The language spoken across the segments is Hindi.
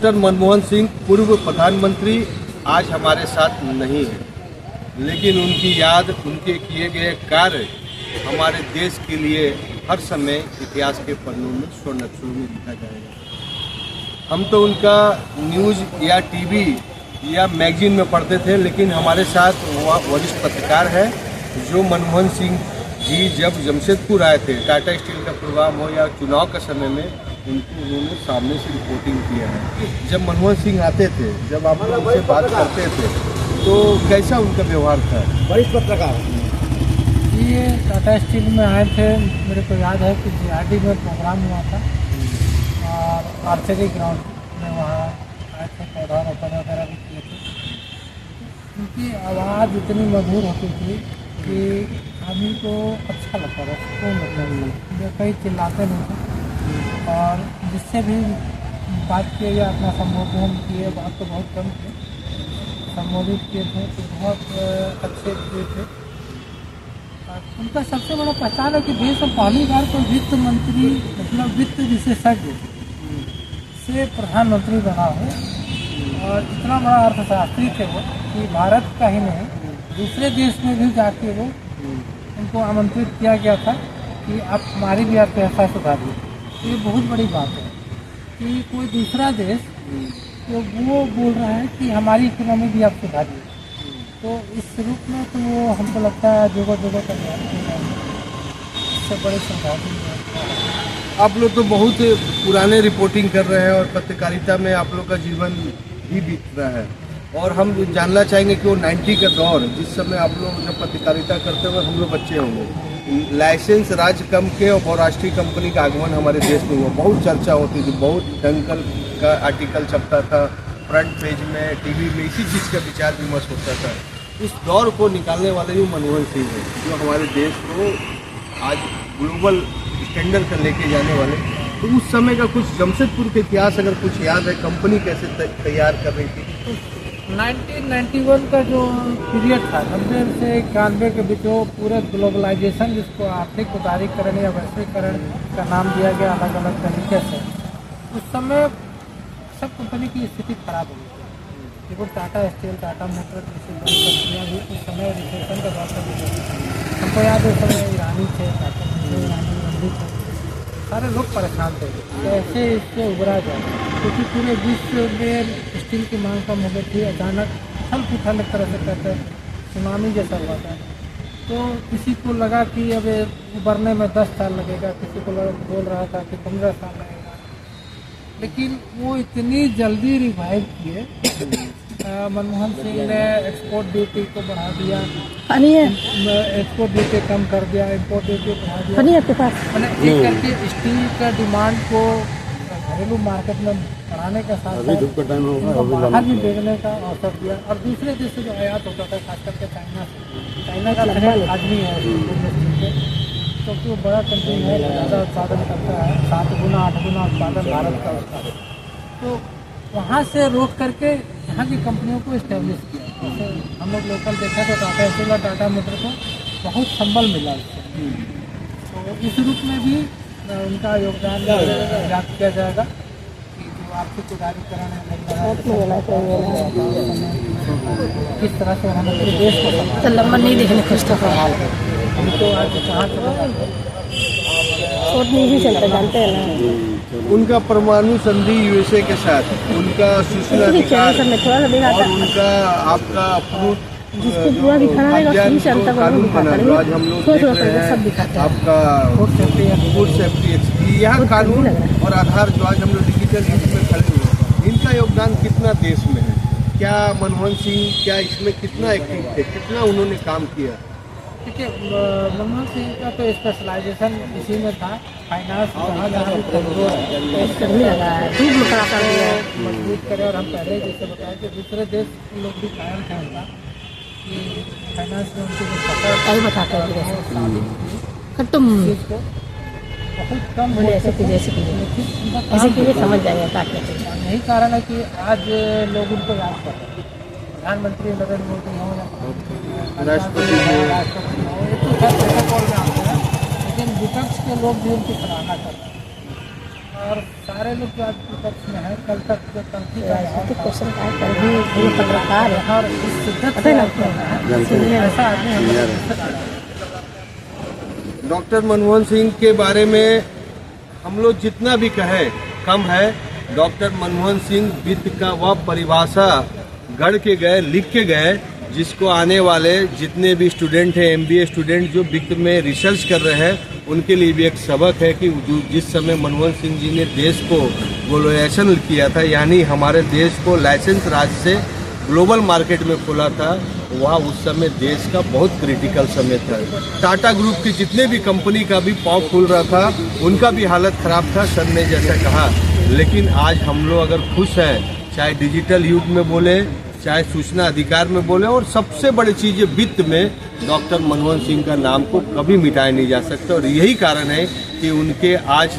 डॉक्टर मनमोहन सिंह पूर्व प्रधानमंत्री आज हमारे साथ नहीं है, लेकिन उनकी याद, उनके किए गए कार्य हमारे देश के लिए हर समय इतिहास के पन्नों में स्वर्ण अक्षरों में लिखा जाएगा। हम तो उनका न्यूज़ या टीवी या मैगजीन में पढ़ते थे, लेकिन हमारे साथ वरिष्ठ पत्रकार है जो मनमोहन सिंह जी जब जमशेदपुर आए थे, टाटा स्टील का प्रोग्राम हो या चुनाव का समय में, उन्होंने सामने से रिपोर्टिंग किया है। जब मनमोहन सिंह आते थे, जब आप लोग उनसे बात करते थे, तो कैसा उनका व्यवहार था? वरिष्ठ पत्रकार ये टाटा स्टील में आए थे। मेरे को याद है कि जीआरडी में प्रोग्राम हुआ था और आर्चरी ग्राउंड में वहाँ आए थे, पौधारोपण वगैरह भी किए थे। उनकी आवाज़ इतनी मधुर होती थी कि आदमी को अच्छा लगता था, सुकून लगता था। जो कहीं चिल्लाते नहीं थे और जिससे भी बात किए या अपना संबोधन किए, बात तो बहुत कम थे, संबोधित किए थे तो बहुत अच्छे किए थे। उनका सबसे बड़ा पहचान है कि देश में पहली बार कोई वित्त मंत्री, मतलब वित्त विशेषज्ञ से प्रधानमंत्री बना हो और इतना बड़ा अर्थशास्त्री थे वो कि भारत का ही नहीं, दूसरे देश में भी जाके वो उनको आमंत्रित किया गया था कि आप हमारी भी अर्थव्यवस्था सुधारिए। ये बहुत बड़ी बात है कि कोई दूसरा देश तो वो बोल रहा है कि हमारी इकोनॉमी भी आप सुधारिए। तो इस रूप में तो वो हमको लगता है जगह जगह का इससे बड़े संभावना। आप लोग तो बहुत पुराने रिपोर्टिंग कर रहे हैं और पत्रकारिता में आप लोग का जीवन भी बीत रहा है, और हम जानना चाहेंगे कि वो 90 का दौर, जिस समय आप लोग जब पत्रकारिता करते हुए हम लोग बच्चे होंगे, लाइसेंस राज कम के और बहुराष्ट्रीय कंपनी का आगमन हमारे देश में हुआ, बहुत चर्चा होती थी, बहुत दंगल का आर्टिकल छपता था फ्रंट पेज में, टीवी में, इसी चीज़ का विचार विमर्श होता था। इस दौर को निकालने वाले ही मनमोहन सिंह हैं, जो हमारे देश को आज ग्लोबल स्टैंडर्ड पर लेके जाने वाले। तो उस समय का कुछ जमशेदपुर के इतिहास अगर कुछ याद है, कंपनी कैसे तैयार कर रही थी? 1991 का जो पीरियड था, 90 से 91 के बीच, वो पूरे ग्लोबलाइजेशन, जिसको आर्थिक उदारीकरण या वैश्वीकरण का नाम दिया गया अलग अलग तरीके से, उस समय सब कंपनी की स्थिति खराब हो गई थी। देखो टाटा स्टील, टाटा मोटर जैसी बड़ी कंपनियाँ भी उस समय रिसेशन का दौर था। हमको याद है उस समय ईरानी थे, ईरानी थे, सारे लोग परेशान थे कैसे इससे उभरा जाए, क्योंकि पूरे विश्व में स्टील की मांग कम हो गई थी। अचानक छल कुथल एक तरह से कहते हैं, सुनामी जैसा हुआ था। तो किसी को लगा कि अब उभरने में 10 साल लगेगा, किसी को बोल रहा था कि 15 साल लगेगा, लेकिन वो इतनी जल्दी रिवाइव किए। मनमोहन सिंह ने एक्सपोर्ट ड्यूटी को बढ़ा दिया, एक्सपोर्ट ड्यूटी कम कर दिया, इम्पोर्ट ड्यूटी बढ़ा दिया, मैंने एक करके स्टील का डिमांड को घरेलू मार्केट में बढ़ाने के साथ बाहर भी भेजने का अवसर दिया। और दूसरे देश से जो आयात होता था, खास करके चाइना से, चाइना का आदमी है क्योंकि वो बड़ा कंट्री है, ज़्यादा उत्पादन करता है, 7 गुना 8 गुना उत्पादन भारत का होता है। तो वहाँ से रोक करके यहाँ की कंपनियों को इस्टेब्लिश किया। जैसे हम लोग लोकल देखा तो टाटा स्टील और टाटा मोटर को बहुत संबल मिला इससे। तो इस रूप में भी उनका योगदान याद किया जाएगा कि जो आर्थिक उदारीकरण है, किस तरह से उन्होंने पूरे देश को लंबा नहीं देखने खुश था, उनको आज कहाँ नहीं चलता, जानते हैं ना। उनका परमाणु संधि यूएसए के साथ, उनका सूचना अधिकार और उनका आपका कानून बना जो आज हम लोग देख रहे हैं, आपका फूड सेफ्टी एक्ट, यह कानून और आधार जो आज हम लोग डिजिटल युग में खड़े हुए, इनका योगदान कितना देश में है? क्या मनमोहन सिंह क्या इसमें कितना एक्टिव थे, कितना उन्होंने काम किया? देखिए, मनमोहन सिंह का तो स्पेशलाइजेशन इसी में था, फाइनेंस जहाँ जहाँ भी कमजोर मजबूत करे। और हम पहले जैसे बताया कि दूसरे देश लोग भी कायम थे उनका कि फाइनेंस में उनकी जो पकड़ बताते हैं चीज़ को बहुत कम समझ जाएगा। यही कारण है कि आज लोग उनको याद कर रहे हैं। प्रधानमंत्री नरेंद्र मोदी हों या राष्ट्रपति हो, ये तो सब प्रोटोकॉल में आते हैं, लेकिन विपक्ष के लोग भी उनकी सराहना कर रहे हैं। और सारे लोग जो आज विपक्ष में है, कल तक जो तंखी का राजनीतिक क्वेश्चन का है, कल भी पत्रकार है और इस शिद्दत पता से है ना आपको आपको? ऐसा आदमी हमारे डॉक्टर मनमोहन सिंह के बारे में हम लोग जितना भी कहें कम है। डॉक्टर मनमोहन सिंह वित्त का वह परिभाषा गढ़ के गए, लिख के गए, जिसको आने वाले जितने भी स्टूडेंट हैं, MBA स्टूडेंट जो वित्त में रिसर्च कर रहे हैं, उनके लिए भी एक सबक है कि जिस समय मनमोहन सिंह जी ने देश को ग्लोबलाइजेशन किया था, यानी हमारे देश को लाइसेंस राज से ग्लोबल मार्केट में खोला था, वह उस समय देश का बहुत क्रिटिकल समय था। टाटा ग्रुप की जितने भी कंपनी का भी पाँव खुल रहा था, उनका भी हालत खराब था, सर ने जैसा कहा। लेकिन आज हम लोग अगर खुश हैं, चाहे डिजिटल युग में बोले, चाहे सूचना अधिकार में बोले, और सबसे बड़ी चीज़ वित्त में डॉक्टर मनमोहन सिंह का नाम को कभी मिटाया नहीं जा सकता। और यही कारण है कि उनके आज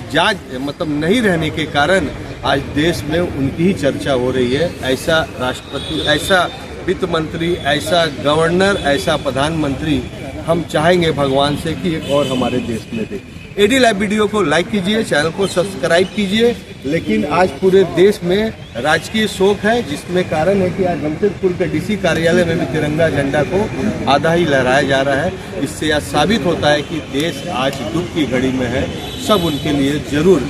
नहीं रहने के कारण आज देश में उनकी ही चर्चा हो रही है। ऐसा राष्ट्रपति, ऐसा वित्त मंत्री, ऐसा गवर्नर, ऐसा प्रधानमंत्री हम चाहेंगे भगवान से कि एक और हमारे देश में दे। AD लाइव वीडियो को लाइक कीजिए, चैनल को सब्सक्राइब कीजिए। लेकिन आज पूरे देश में राजकीय शोक है, जिसमें कारण है कि आज जमशेदपुर के DC कार्यालय में भी तिरंगा झंडा को आधा ही लहराया जा रहा है। इससे यह साबित होता है कि देश आज दुख की घड़ी में है। सब उनके लिए जरूर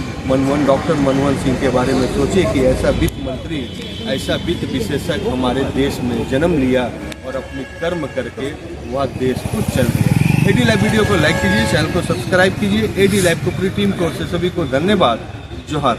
डॉक्टर मनमोहन सिंह के बारे में सोचिए कि ऐसा वित्त मंत्री, ऐसा वित्त विशेषज्ञ हमारे देश में जन्म लिया और अपनी कर्म करके वह देश को चल गया। AD लाइव वीडियो को लाइक कीजिए, चैनल को सब्सक्राइब कीजिए। AD लाइव को पूरी टीम की ओर से सभी को धन्यवाद। जोहार।